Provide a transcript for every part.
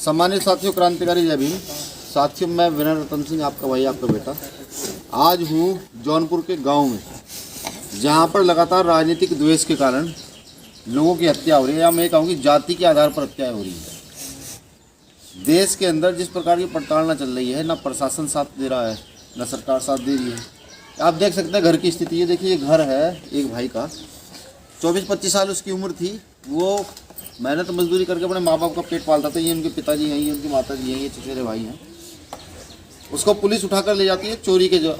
सम्मानित साथियों, क्रांतिकारी जय भीम। साथियों, मैं विनय रतन सिंह, आपका भाई, आपका बेटा, आज हूँ जौनपुर के गांव में, जहां पर लगातार राजनीतिक द्वेष के कारण लोगों की हत्या हो रही है, या मैं कहूँ कि जाति के आधार पर हत्या हो रही है। देश के अंदर जिस प्रकार की प्रताड़ना चल रही है, ना प्रशासन साथ दे रहा है, ना सरकार साथ दे रही है। आप देख सकते हैं घर की स्थिति। ये देखिए, ये घर है एक भाई का, 24-25 साल उसकी उम्र थी। वो मेहनत मजदूरी करके अपने माँ बाप का पेट पालता था। ये उनके पिताजी हैं, ये उनकी माता जी हैं, ये चचेरे भाई हैं। उसको पुलिस उठाकर ले जाती है चोरी के, जो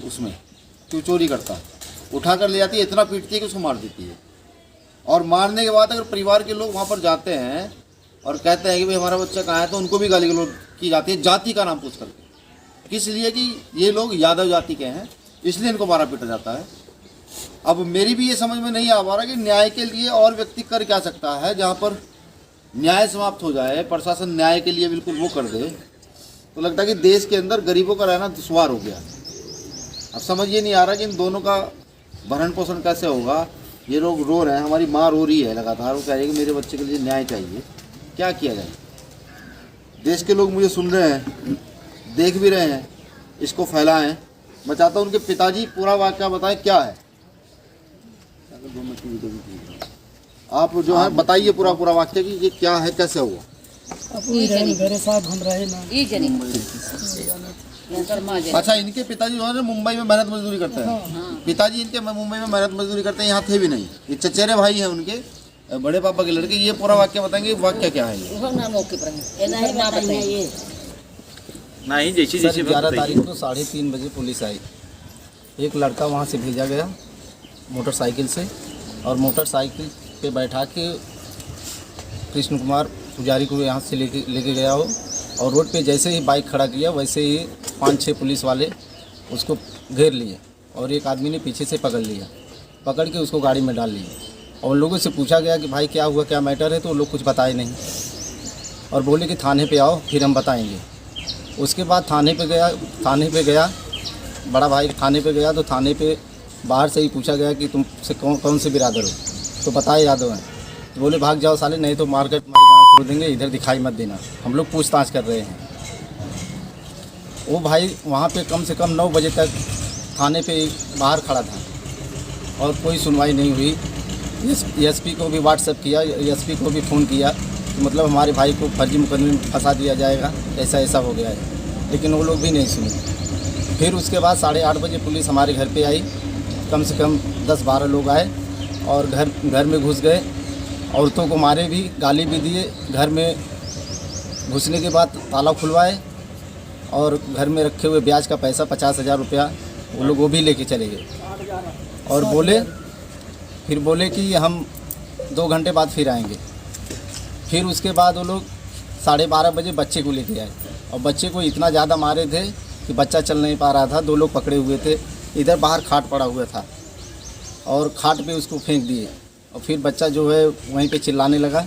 उसमें चोरी करता है, उठाकर ले जाती है, इतना पीटती है कि उसको मार देती है। और मारने के बाद अगर परिवार के लोग वहाँ पर जाते हैं और कहते हैं कि भाई हमारा बच्चा कहाँ है, तो उनको भी गाली गलौज की जाती है, जाति का नाम पूछ करके। किस लिए कि ये लोग यादव जाति के हैं, इसलिए इनको मारा पीटा जाता है। अब मेरी भी ये समझ में नहीं आ पा रहा कि न्याय के लिए और व्यक्ति कर क्या सकता है, जहाँ पर न्याय समाप्त हो जाए, प्रशासन न्याय के लिए बिल्कुल वो कर दे, तो लगता है कि देश के अंदर गरीबों का रहना दुश्वार हो गया। अब समझ ये नहीं आ रहा कि इन दोनों का भरण पोषण कैसे होगा। ये लोग रो रहे हैं, हमारी माँ रो रही है लगातार, वो कह रही है कि मेरे बच्चे के लिए न्याय चाहिए। क्या किया जाए? देश के लोग मुझे सुन रहे हैं, देख भी रहे हैं, इसको फैलाएं। मैं चाहता हूँ उनके पिताजी पूरा वाक़या बताएं क्या है। आप जो है बताइए पूरा वाक़या कि ये क्या है, कैसे हुआ। मेरे साथ घूम रहे ना। अच्छा, इनके पिताजी जो है मुंबई में मेहनत मजदूरी करते हैं। पिताजी इनके मुंबई में मेहनत मजदूरी करते हैं, यहाँ थे भी नहीं। ये चचेरे भाई हैं उनके, बड़े पापा के लड़के। ये पूरा वाक़या बताएंगे, वाक़या क्या है ये। नहीं, जैसी 11 तारीख को 3:30 बजे पुलिस आई। एक लड़का वहाँ से भेजा गया मोटरसाइकिल से, और मोटरसाइकिल पे बैठा के कृष्ण कुमार पुजारी को यहाँ से लेके गया हो, और रोड पे जैसे ही बाइक खड़ा किया वैसे ही 5-6 पुलिस वाले उसको घेर लिए, और एक आदमी ने पीछे से पकड़ लिया, पकड़ के उसको गाड़ी में डाल लिए। और उन लोगों से पूछा गया कि भाई क्या हुआ, क्या मैटर है, तो वो लोग कुछ बताए नहीं और बोले कि थाने पे आओ फिर हम बताएंगे। उसके बाद थाने पे गया बड़ा भाई थाने पे गया, तो थाने पे बाहर से ही पूछा गया कि तुमसे कौन से बिरादर हो, तो बताए यादव हैं। तो बोले भाग जाओ साले, नहीं तो मार कर तुम्हारी गाँव तोड़ देंगे, इधर दिखाई मत देना, हम लोग पूछताछ कर रहे हैं। वो भाई वहाँ पे कम से कम 9 बजे तक थाने पे बाहर खड़ा था और कोई सुनवाई नहीं हुई। एसपी को भी व्हाट्सएप किया, एसपी को भी फ़ोन किया कि मतलब हमारे भाई को फर्जी मुकदमे में फंसा दिया जाएगा, ऐसा हो गया है, लेकिन वो लोग भी नहीं सुने। फिर उसके बाद 8:30 बजे पुलिस हमारे घर पे आई। कम से कम 10-12 लोग आए और घर में घुस गए, औरतों को मारे भी, गाली भी दिए। घर में घुसने के बाद ताला खुलवाए और घर में रखे हुए ब्याज का पैसा 50,000 रुपया वो लोग वो भी लेके चले गए, और फिर बोले कि हम 2 घंटे बाद फिर आएंगे। फिर उसके बाद वो लोग 12:30 बजे बच्चे को लेके आए, और बच्चे को इतना ज़्यादा मारे थे कि बच्चा चल नहीं पा रहा था। 2 लोग पकड़े हुए थे, इधर बाहर खाट पड़ा हुआ था, और खाट पे उसको फेंक दिए। और फिर बच्चा जो है वहीं पे चिल्लाने लगा,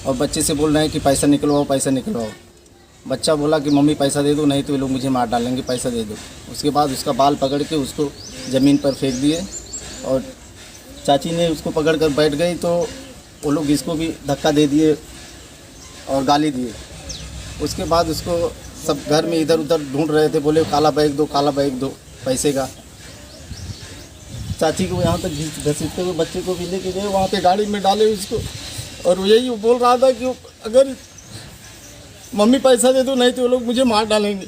और बच्चे से बोल रहे हैं कि पैसा निकलवाओ। बच्चा बोला कि मम्मी पैसा दे दो, नहीं तो ये लोग मुझे मार डालेंगे, पैसा दे दो। उसके बाद उसका बाल पकड़ के उसको ज़मीन पर फेंक दिए, और चाची ने उसको पकड़ कर बैठ गई, तो वो लोग इसको भी धक्का दे दिए और गाली दिए। उसके बाद उसको सब घर में इधर उधर ढूंढ रहे थे, बोले काला बैग दो पैसे का। चाची को यहाँ तक घसीटते हुए बच्चे को भी लेके गए, वहाँ पे गाड़ी में डाले उसको, और यही बोल रहा था कि अगर मम्मी पैसा दे दो, नहीं तो वो लोग मुझे मार डालेंगे।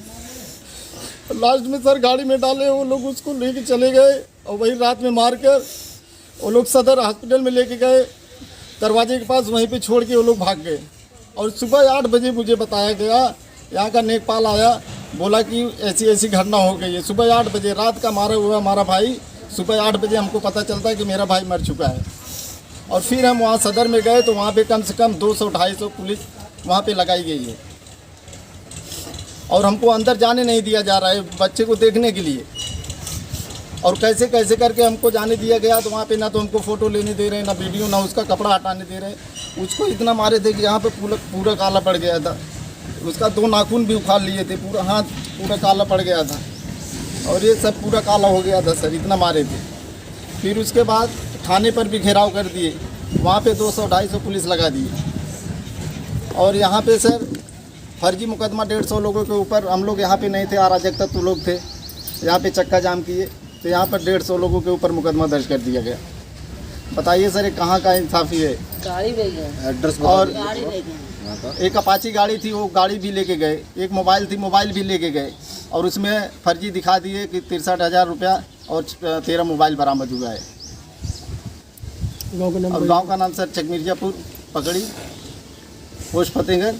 लास्ट में सर गाड़ी में डाले, वो लोग उसको लेके चले गए, और वही रात में मार कर वो लोग सदर हॉस्पिटल में लेके गए, दरवाजे के पास वहीं पे छोड़ के वो लोग भाग गए। और सुबह 8 बजे मुझे बताया गया, यहाँ का नेकपाल आया, बोला कि ऐसी घटना हो गई है। सुबह 8 बजे रात का मारा हुआ हमारा भाई, सुबह 8 बजे हमको पता चलता है कि मेरा भाई मर चुका है। और फिर हम वहाँ सदर में गए, तो वहाँ पे कम से कम 200-250 पुलिस वहाँ पे लगाई गई है, और हमको अंदर जाने नहीं दिया जा रहा है बच्चे को देखने के लिए। और कैसे करके हमको जाने दिया गया, तो वहाँ पे ना तो हमको फ़ोटो लेने दे रहे हैं, ना वीडियो, ना उसका कपड़ा हटाने दे रहे हैं। उसको इतना मारे थे कि यहाँ पे पूरा काला पड़ गया था, उसका 2 नाखून भी उखाड़ लिए थे, पूरा हाथ पूरा काला पड़ गया था, और ये सब पूरा काला हो गया था सर, इतना मारे थे। फिर उसके बाद थाने पर भी घेराव कर दिए, वहाँ पे 200-250 पुलिस लगा दी। और यहाँ पे सर फर्जी मुकदमा 150 लोगों के ऊपर। हम लोग यहाँ पे नहीं थे, अराजक तत्व लोग थे, यहाँ पे चक्का जाम किए, तो यहाँ पर 150 लोगों के ऊपर मुकदमा दर्ज कर दिया गया। बताइए सर, ये कहाँ का इंसाफी है? गाड़ी ले गए, एड्रेस और गाड़ी ले गए, एक अपाची गाड़ी थी, वो गाड़ी भी लेके गए। एक मोबाइल थी, मोबाइल भी लेके गए, और उसमें फर्जी दिखा दिए कि 63,000 रुपया और 13 मोबाइल बरामद हुआ है। और गांव का नाम सर चकमिर्जापुर, पकड़ी, पोस्ट फतेहगढ़,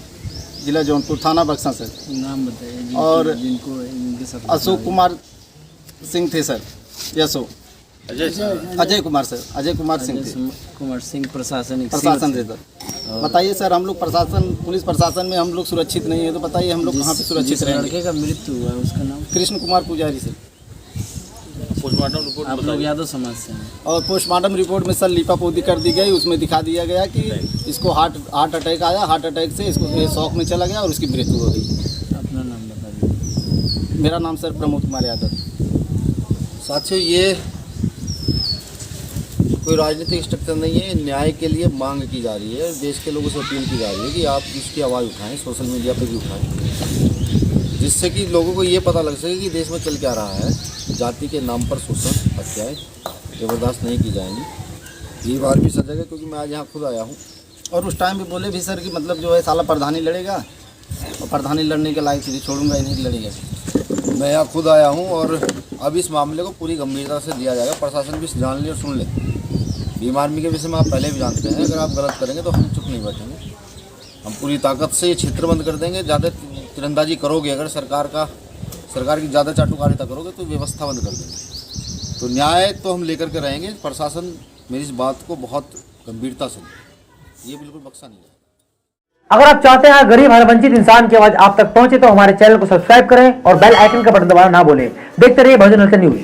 जिला जौनपुर, थाना बक्सा सर। नाम बताइए और जिनको इनके साथ अशोक कुमार सिंह थे सर, यशो अजय कुमार सर, अजय कुमार सिंह थे, कुमार सिंह प्रशासन प्रशासन से सर। बताइए सर, हम लोग प्रशासन, पुलिस प्रशासन में हम लोग सुरक्षित नहीं है, तो बताइए हम लोग कहाँ पे सुरक्षित रहेंगे? लड़के का मृत्यु हुआ है, उसका नाम कृष्ण कुमार पुजारी सर। पोस्टमार्टम रिपोर्ट आप लोग यादव समाज से हैं। और पोस्टमार्टम रिपोर्ट में सर लीपापोती कर दी गई, उसमें दिखा दिया गया कि इसको हार्ट अटैक आया, हार्ट अटैक से इसको ये शौक में चला गया और उसकी मृत्यु हो गई। अपना नाम बता दीजिए। मेरा नाम सर प्रमोद कुमार यादव। साथियों, ये कोई राजनीतिक स्ट्रक्चर नहीं है, न्याय के लिए मांग की जा रही है। देश के लोगों से अपील की जा रही है कि आप इसकी आवाज़ उठाएं, सोशल मीडिया पे भी उठाएं, जिससे कि लोगों को ये पता लग सके कि देश में चल क्या रहा है। जाति के नाम पर शोषण, हत्याएं ज़बरदस्त नहीं की जाएंगी। ये बार भी सजा है, क्योंकि मैं आज यहाँ खुद आया हूँ। और उस टाइम भी बोले भी सर कि मतलब जो है साला प्रधानी लड़ेगा, और प्रधानी लड़ने के लायक चीज़ें छोड़ूंगा ही नहीं, लड़ेगा। मैं यहाँ खुद आया हूँ और अब इस मामले को पूरी गंभीरता से लिया जाएगा। प्रशासन भी जान ले और सुन ले। भीम आर्मी के विषय में आप पहले भी जानते हैं, अगर आप गलत करेंगे तो हम चुप नहीं बैठेंगे। हम पूरी ताकत से ये क्षेत्र बंद कर देंगे। ज़्यादा तीरंदाजी करोगे, अगर सरकार की ज़्यादा चाटुकारिता करोगे तो व्यवस्था बंद कर देंगे। तो न्याय तो हम लेकर के रहेंगे। प्रशासन मेरी इस बात को बहुत गंभीरता से ले, ये बिल्कुल बख्शा नहीं है। अगर आप चाहते हैं गरीब हर वंचित इंसान की आवाज आप तक पहुंचे तो हमारे चैनल को सब्सक्राइब करें और बेल आइकन का बटन दबाना ना भूलें। देखते रहिए बहुजन हलचल न्यूज।